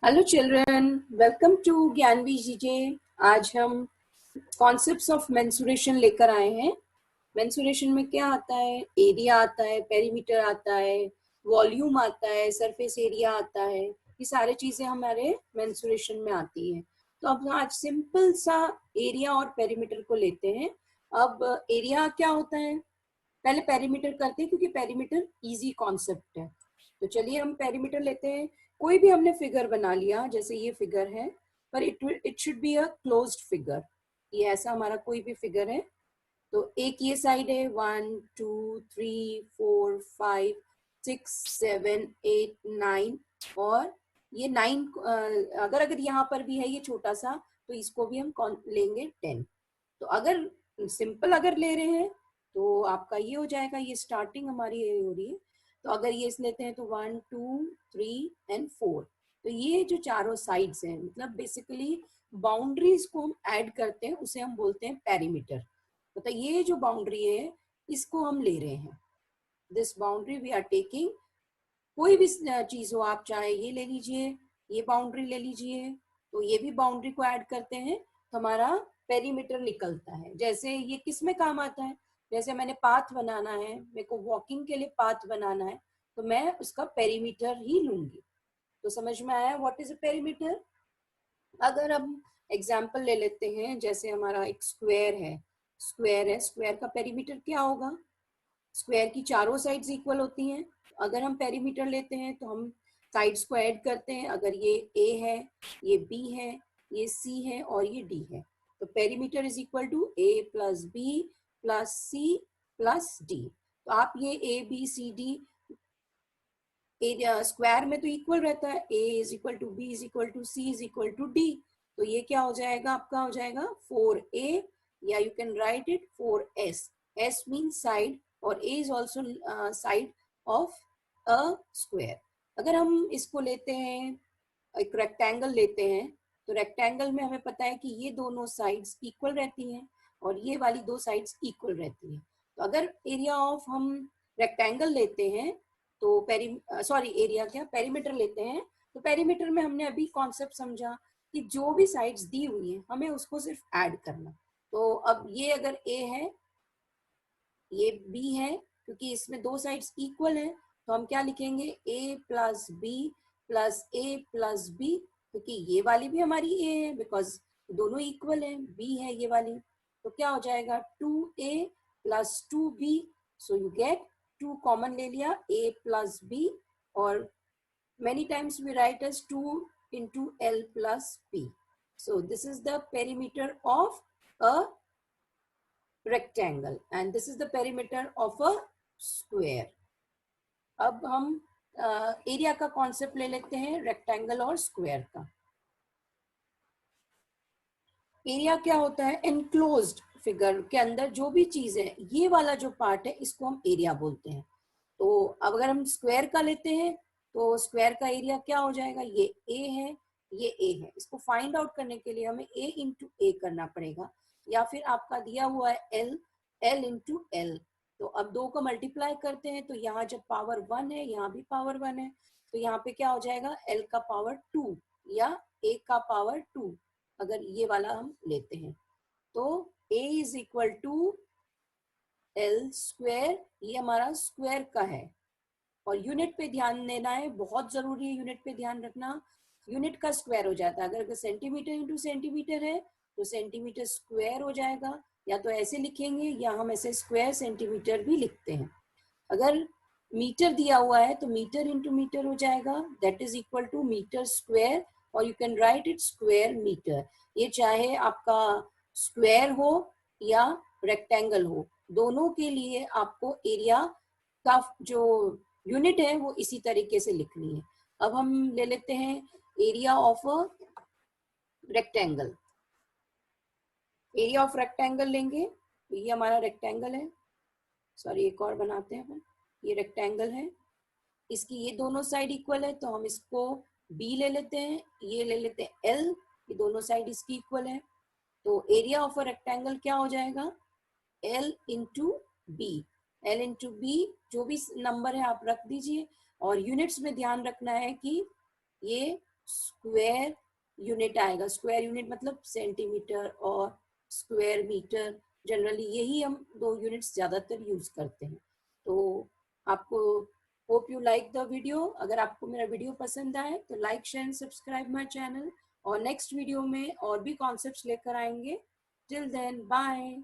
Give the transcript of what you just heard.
Hello children, welcome to Gyanvi GJ. आज हम concepts of mensuration लेकर आए हैं। मेंसुरेशन में क्या आता है? एरिया आता है, पेरीमीटर आता है, वॉल्यूम आता है, सरफेस एरिया आता है। ये सारी चीजें हमारे मेंसुरेशन में आती हैं। तो अब आज सिंपल सा एरिया और पेरीमीटर को लेते हैं। अब एरिया क्या होता है, पहले पेरीमीटर करते हैं क्योंकि पेरीमीटर इजी कॉन्सेप्ट है। तो चलिए हम पेरीमीटर लेते हैं। कोई भी हमने फिगर बना लिया, जैसे ये फिगर है, पर it should be a closed figure. ये ऐसा हमारा कोई भी फिगर है। तो एक ये साइड है, 1 2 3 4 5 6 7 8 9, और ये 9 अगर अगर यहाँ पर भी है ये छोटा सा, तो इसको भी हम लेंगे 10। तो अगर सिंपल अगर ले रहे हैं तो आपका ये हो जाएगा, ये स्टार्टिंग हमारी ये हो रही है। तो अगर ये इस लेते हैं तो 1 2 3 एंड 4। तो ये जो चारों साइड्स हैं, मतलब बेसिकली बाउंड्रीज को हम ऐड करते हैं, उसे हम बोलते हैं पेरीमीटर। मतलब ये जो बाउंड्री है इसको हम ले रहे हैं, this boundary we are taking. कोई भी चीज हो, आप चाहे ये ले लीजिए, ये बाउंड्री ले लीजिए, तो ये भी बाउंड्री को ऐड करते हैं तो हमारा पेरीमीटर निकलता है। जैसे ये किस में काम आता है, जैसे मैंने पाथ बनाना है, मेरे को वॉकिंग के लिए पाथ बनाना है, तो मैं उसका पेरीमीटर ही लूंगी। तो समझ में आया व्हाट इज अ पेरीमीटर? अगर हम एग्जाम्पल ले लेते हैं, जैसे हमारा एक स्क्वायर है, स्क्वायर का पेरीमीटर क्या होगा? स्क्वायर की चारों साइड्स इक्वल होती हैं। अगर हम पेरीमीटर लेते हैं तो हम साइड्स को ऐड करते हैं। अगर ये ए है, ये बी है, ये सी है और ये डी है, तो perimeter is equal to A plus B plus C plus D. तो आप ये A B C D area square में तो इक्वल रहता है, A is equal to B is equal to C is equal to D. तो ये क्या हो जाएगा? आपका हो जाएगा 4a, या you can write it 4s। s means side और a is also side of a square. अगर हम इसको लेते हैं, एक रेक्टेंगल लेते हैं, तो रेक्टेंगल में हमें पता है कि ये दोनों साइड्स इक्वल रहती हैं और ये वाली दो साइड्स इक्वल रहती हैं। तो अगर एरिया ऑफ हम रेक्टेंगल लेते हैं तो एरिया क्या, पेरीमीटर लेते हैं, तो पेरीमीटर में हमने अभी कॉन्सेप्ट समझा कि जो भी साइड्स दी हुई हैं हमें उसको सिर्फ ऐड करना। तो अब ये अगर ए है, ये बी है, क्योंकि इसमें दो साइड्स इक्वल है, तो हम क्या लिखेंगे? ए प्लस बी प्लस ए प्लस बी, क्योंकि ये वाली भी हमारी ए है, बिकॉज दोनों इक्वल है, बी है ये वाली। तो क्या हो जाएगा? 2a plus 2b। So you get 2 common ले लिया, a प्लस b, और many times we write as 2 into l plus b. So this is the perimeter of a rectangle and this is the perimeter of a square. अब हम area का concept ले लेते हैं, rectangle और square का। Area क्या होता है? एनक्लोज्ड फिगर के अंदर जो भी चीज है, ये वाला जो पार्ट है इसको हम एरिया बोलते हैं। तो अब अगर हम स्क्वायर का लेते हैं तो स्क्वायर का एरिया क्या हो जाएगा? ये ए है, ये ए है। इसको फाइंड आउट करने के लिए हमें ए इंटू ए करना पड़ेगा, या फिर आपका दिया हुआ है एल, एल इंटू एल। तो अब दो को मल्टीप्लाई करते हैं तो यहाँ जब पावर 1 है, यहाँ भी पावर 1 है, तो यहाँ पे क्या हो जाएगा? एल का पावर 2 या ए का पावर 2, अगर ये वाला हम लेते हैं। तो a is equal to L square, ये हमारा स्क्वायर का है। और यूनिट पे ध्यान देना है, बहुत जरूरी है यूनिट पे ध्यान रखना। यूनिट का स्क्वायर हो जाता है, अगर सेंटीमीटर इंटू सेंटीमीटर है तो सेंटीमीटर स्क्वायर हो जाएगा, या तो ऐसे लिखेंगे या हम ऐसे स्क्वायर सेंटीमीटर भी लिखते हैं। अगर मीटर दिया हुआ है तो मीटर इंटू मीटर हो जाएगा, that is equal to meter square, और you can write it square meter. ये चाहे आपका स्क्वायर हो या रेक्टेंगल हो, दोनों के लिए आपको एरिया का जो यूनिट है वो इसी तरीके से लिखनी है। अब हम ले लेते हैं area of a rectangle. Area of rectangle लेंगे तो ये हमारा रेक्टेंगल है, सॉरी एक और बनाते हैं अपन। ये रेक्टेंगल है, इसकी ये दोनों साइड इक्वल है, तो हम इसको b ले लेते हैं, ये ले लेते हैं l, ये दोनों साइड इसकी इक्वल है। तो एरिया ऑफ अ रेक्टेंगल क्या हो जाएगा? l into B. L into B, जो भी नंबर है आप रख दीजिए, और यूनिट्स में ध्यान रखना है कि ये स्क्वायर यूनिट आएगा। स्क्वायर यूनिट मतलब सेंटीमीटर और स्क्वायर मीटर, जनरली यही हम दो यूनिट्स ज़्यादातर यूज करते हैं। तो आपको, hope you like the video. अगर आपको मेरा वीडियो पसंद आए तो like share and subscribe my channel, और नेक्स्ट वीडियो में और भी कॉन्सेप्ट्स लेकर आएंगे। Till then bye.